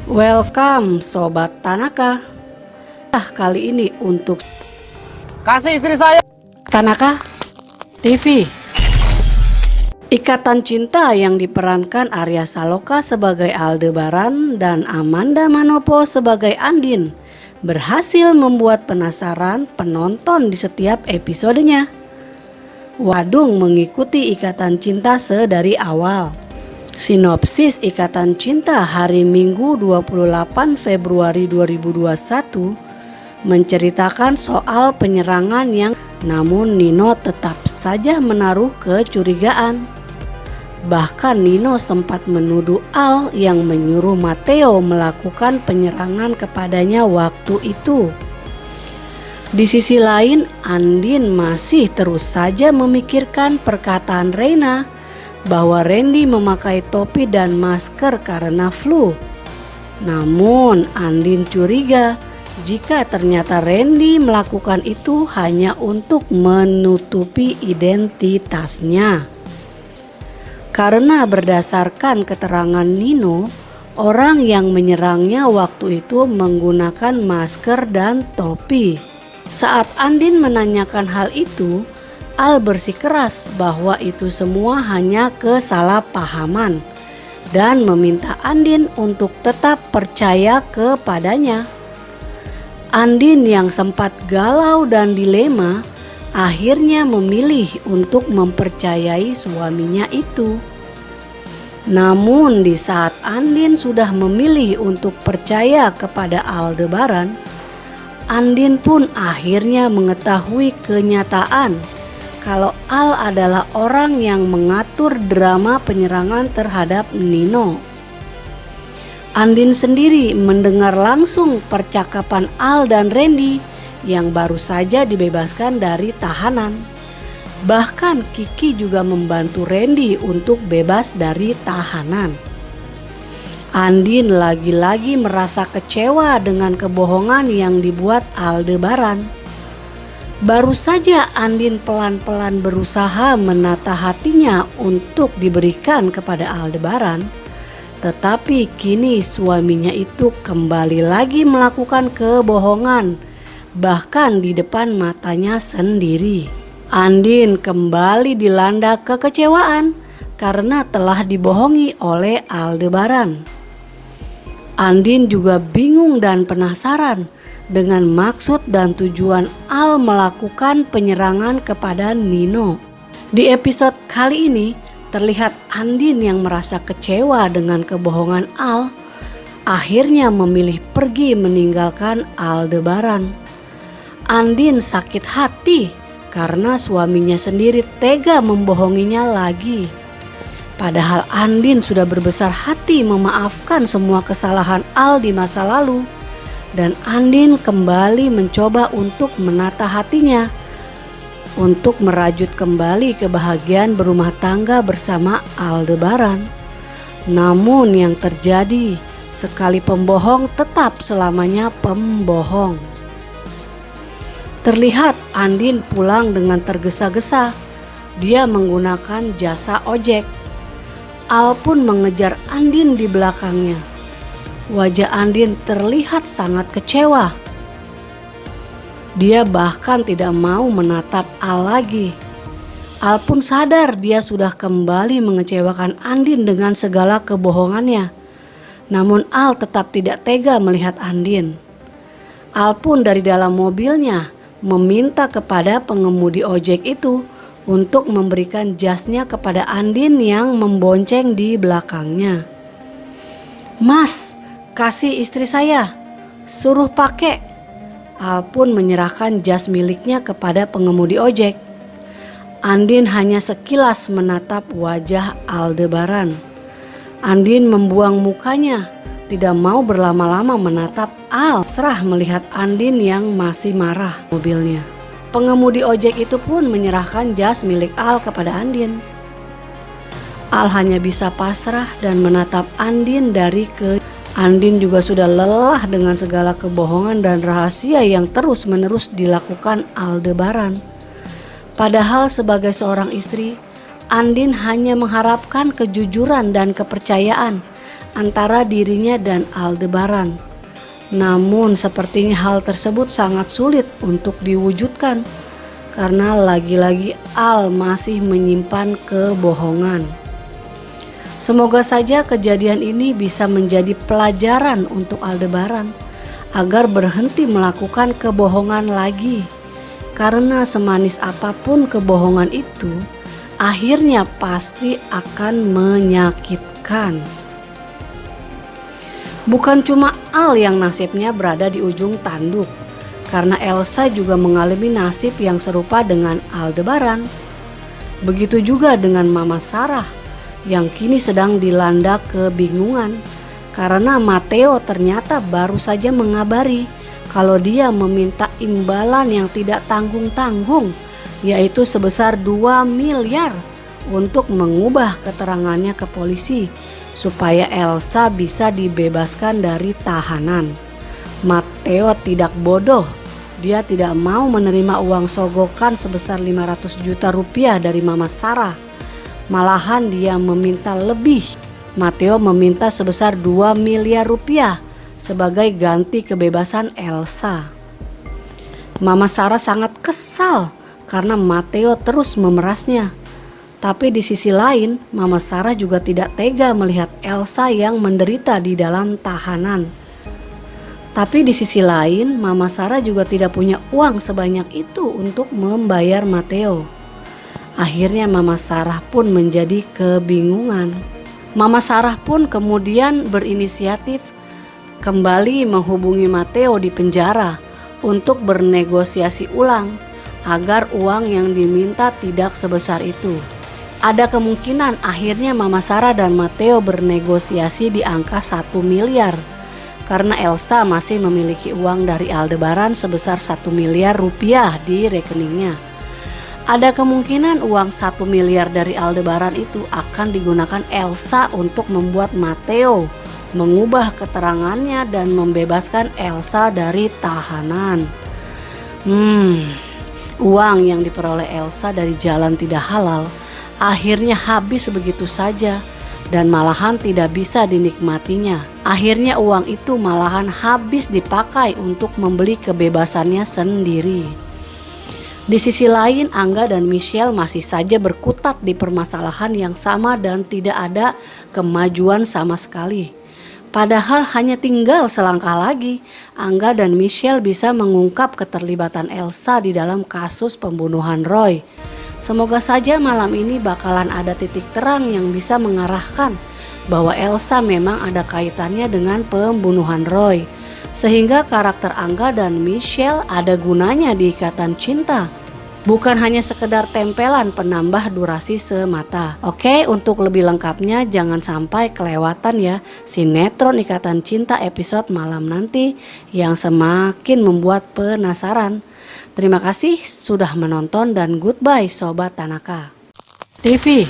Welcome Sobat Tanaka. Kali ini untuk Kasih istri saya. Tanaka TV. Ikatan Cinta yang diperankan Arya Saloka sebagai Aldebaran dan Amanda Manopo sebagai Andin berhasil membuat penasaran penonton di setiap episodenya. Wadung mengikuti Ikatan Cinta sedari awal. Sinopsis Ikatan Cinta hari Minggu 28 Februari 2021 menceritakan soal penyerangan yang namun Nino tetap saja menaruh kecurigaan. Bahkan Nino sempat menuduh Al yang menyuruh Matteo melakukan penyerangan kepadanya waktu itu. Di sisi lain, Andin masih terus saja memikirkan perkataan Reina bahwa Randy memakai topi dan masker karena flu. Namun Andin curiga jika ternyata Randy melakukan itu hanya untuk menutupi identitasnya. Karena berdasarkan keterangan Nino, orang yang menyerangnya waktu itu menggunakan masker dan topi. Saat Andin menanyakan hal itu, Al bersikeras bahwa itu semua hanya kesalahpahaman dan meminta Andin untuk tetap percaya kepadanya. Andin yang sempat galau dan dilema akhirnya memilih untuk mempercayai suaminya itu. Namun di saat Andin sudah memilih untuk percaya kepada Aldebaran, Andin pun akhirnya mengetahui kenyataan kalau Al adalah orang yang mengatur drama penyerangan terhadap Nino. Andin sendiri mendengar langsung percakapan Al dan Randy yang baru saja dibebaskan dari tahanan. Bahkan Kiki juga membantu Randy untuk bebas dari tahanan. Andin lagi-lagi merasa kecewa dengan kebohongan yang dibuat Aldebaran. Baru saja Andin pelan-pelan berusaha menata hatinya untuk diberikan kepada Aldebaran, tetapi kini suaminya itu kembali lagi melakukan kebohongan, bahkan di depan matanya sendiri. Andin kembali dilanda kekecewaan karena telah dibohongi oleh Aldebaran. Andin juga bingung dan penasaran dengan maksud dan tujuan Al melakukan penyerangan kepada Nino. Di episode kali ini terlihat Andin yang merasa kecewa dengan kebohongan Al akhirnya memilih pergi meninggalkan Aldebaran. Andin sakit hati karena suaminya sendiri tega membohonginya lagi. Padahal Andin sudah berbesar hati memaafkan semua kesalahan Al di masa lalu. Dan Andin kembali mencoba untuk menata hatinya untuk merajut kembali kebahagiaan berumah tangga bersama Aldebaran. Namun yang terjadi, sekali pembohong tetap selamanya pembohong. Terlihat Andin pulang dengan tergesa-gesa. Dia menggunakan jasa ojek. Al pun mengejar Andin di belakangnya. Wajah Andin terlihat sangat kecewa. Dia bahkan tidak mau menatap Al lagi. Al pun sadar dia sudah kembali mengecewakan Andin dengan segala kebohongannya. Namun Al tetap tidak tega melihat Andin. Al pun dari dalam mobilnya meminta kepada pengemudi ojek itu untuk memberikan jasnya kepada Andin yang membonceng di belakangnya. "Mas, kasih istri saya, suruh pakai." Al pun menyerahkan jas miliknya kepada pengemudi ojek. Andin hanya sekilas menatap wajah Aldebaran. Andin membuang mukanya, tidak mau berlama-lama menatap Al. Serah melihat Andin yang masih marah mobilnya. Pengemudi ojek itu pun menyerahkan jas milik Al kepada Andin. Al hanya bisa pasrah dan menatap Andin dari Andin juga sudah lelah dengan segala kebohongan dan rahasia yang terus-menerus dilakukan Aldebaran. Padahal sebagai seorang istri, Andin hanya mengharapkan kejujuran dan kepercayaan antara dirinya dan Aldebaran. Namun sepertinya hal tersebut sangat sulit untuk diwujudkan karena lagi-lagi Al masih menyimpan kebohongan. Semoga saja kejadian ini bisa menjadi pelajaran untuk Aldebaran agar berhenti melakukan kebohongan lagi. Karena semanis apapun kebohongan itu, akhirnya pasti akan menyakitkan. Bukan cuma Al yang nasibnya berada di ujung tanduk, karena Elsa juga mengalami nasib yang serupa dengan Aldebaran. Begitu juga dengan Mama Sarah yang kini sedang dilanda kebingungan karena Matteo ternyata baru saja mengabari kalau dia meminta imbalan yang tidak tanggung-tanggung, yaitu sebesar 2 miliar untuk mengubah keterangannya ke polisi supaya Elsa bisa dibebaskan dari tahanan. Matteo tidak bodoh. Dia tidak mau menerima uang sogokan sebesar 500 juta rupiah dari Mama Sarah. Malahan dia meminta lebih. Matteo meminta sebesar 2 miliar rupiah sebagai ganti kebebasan Elsa. Mama Sarah sangat kesal karena Matteo terus memerasnya. Tapi di sisi lain, Mama Sarah juga tidak tega melihat Elsa yang menderita di dalam tahanan. Tapi di sisi lain, Mama Sarah juga tidak punya uang sebanyak itu untuk membayar Matteo. Akhirnya Mama Sarah pun menjadi kebingungan. Mama Sarah pun kemudian berinisiatif kembali menghubungi Matteo di penjara untuk bernegosiasi ulang agar uang yang diminta tidak sebesar itu. Ada kemungkinan akhirnya Mama Sarah dan Matteo bernegosiasi di angka 1 miliar karena Elsa masih memiliki uang dari Aldebaran sebesar 1 miliar rupiah di rekeningnya. Ada kemungkinan uang 1 miliar dari Aldebaran itu akan digunakan Elsa untuk membuat Matteo mengubah keterangannya dan membebaskan Elsa dari tahanan. Uang yang diperoleh Elsa dari jalan tidak halal akhirnya habis begitu saja dan malahan tidak bisa dinikmatinya. Akhirnya uang itu malahan habis dipakai untuk membeli kebebasannya sendiri. Di sisi lain, Angga dan Michelle masih saja berkutat di permasalahan yang sama dan tidak ada kemajuan sama sekali. Padahal hanya tinggal selangkah lagi, Angga dan Michelle bisa mengungkap keterlibatan Elsa di dalam kasus pembunuhan Roy. Semoga saja malam ini bakalan ada titik terang yang bisa mengarahkan bahwa Elsa memang ada kaitannya dengan pembunuhan Roy. Sehingga karakter Angga dan Michelle ada gunanya di Ikatan Cinta. Bukan hanya sekedar tempelan penambah durasi semata. Oke, untuk lebih lengkapnya jangan sampai kelewatan ya sinetron Ikatan Cinta episode malam nanti yang semakin membuat penasaran. Terima kasih sudah menonton dan goodbye Sobat Tanaka TV.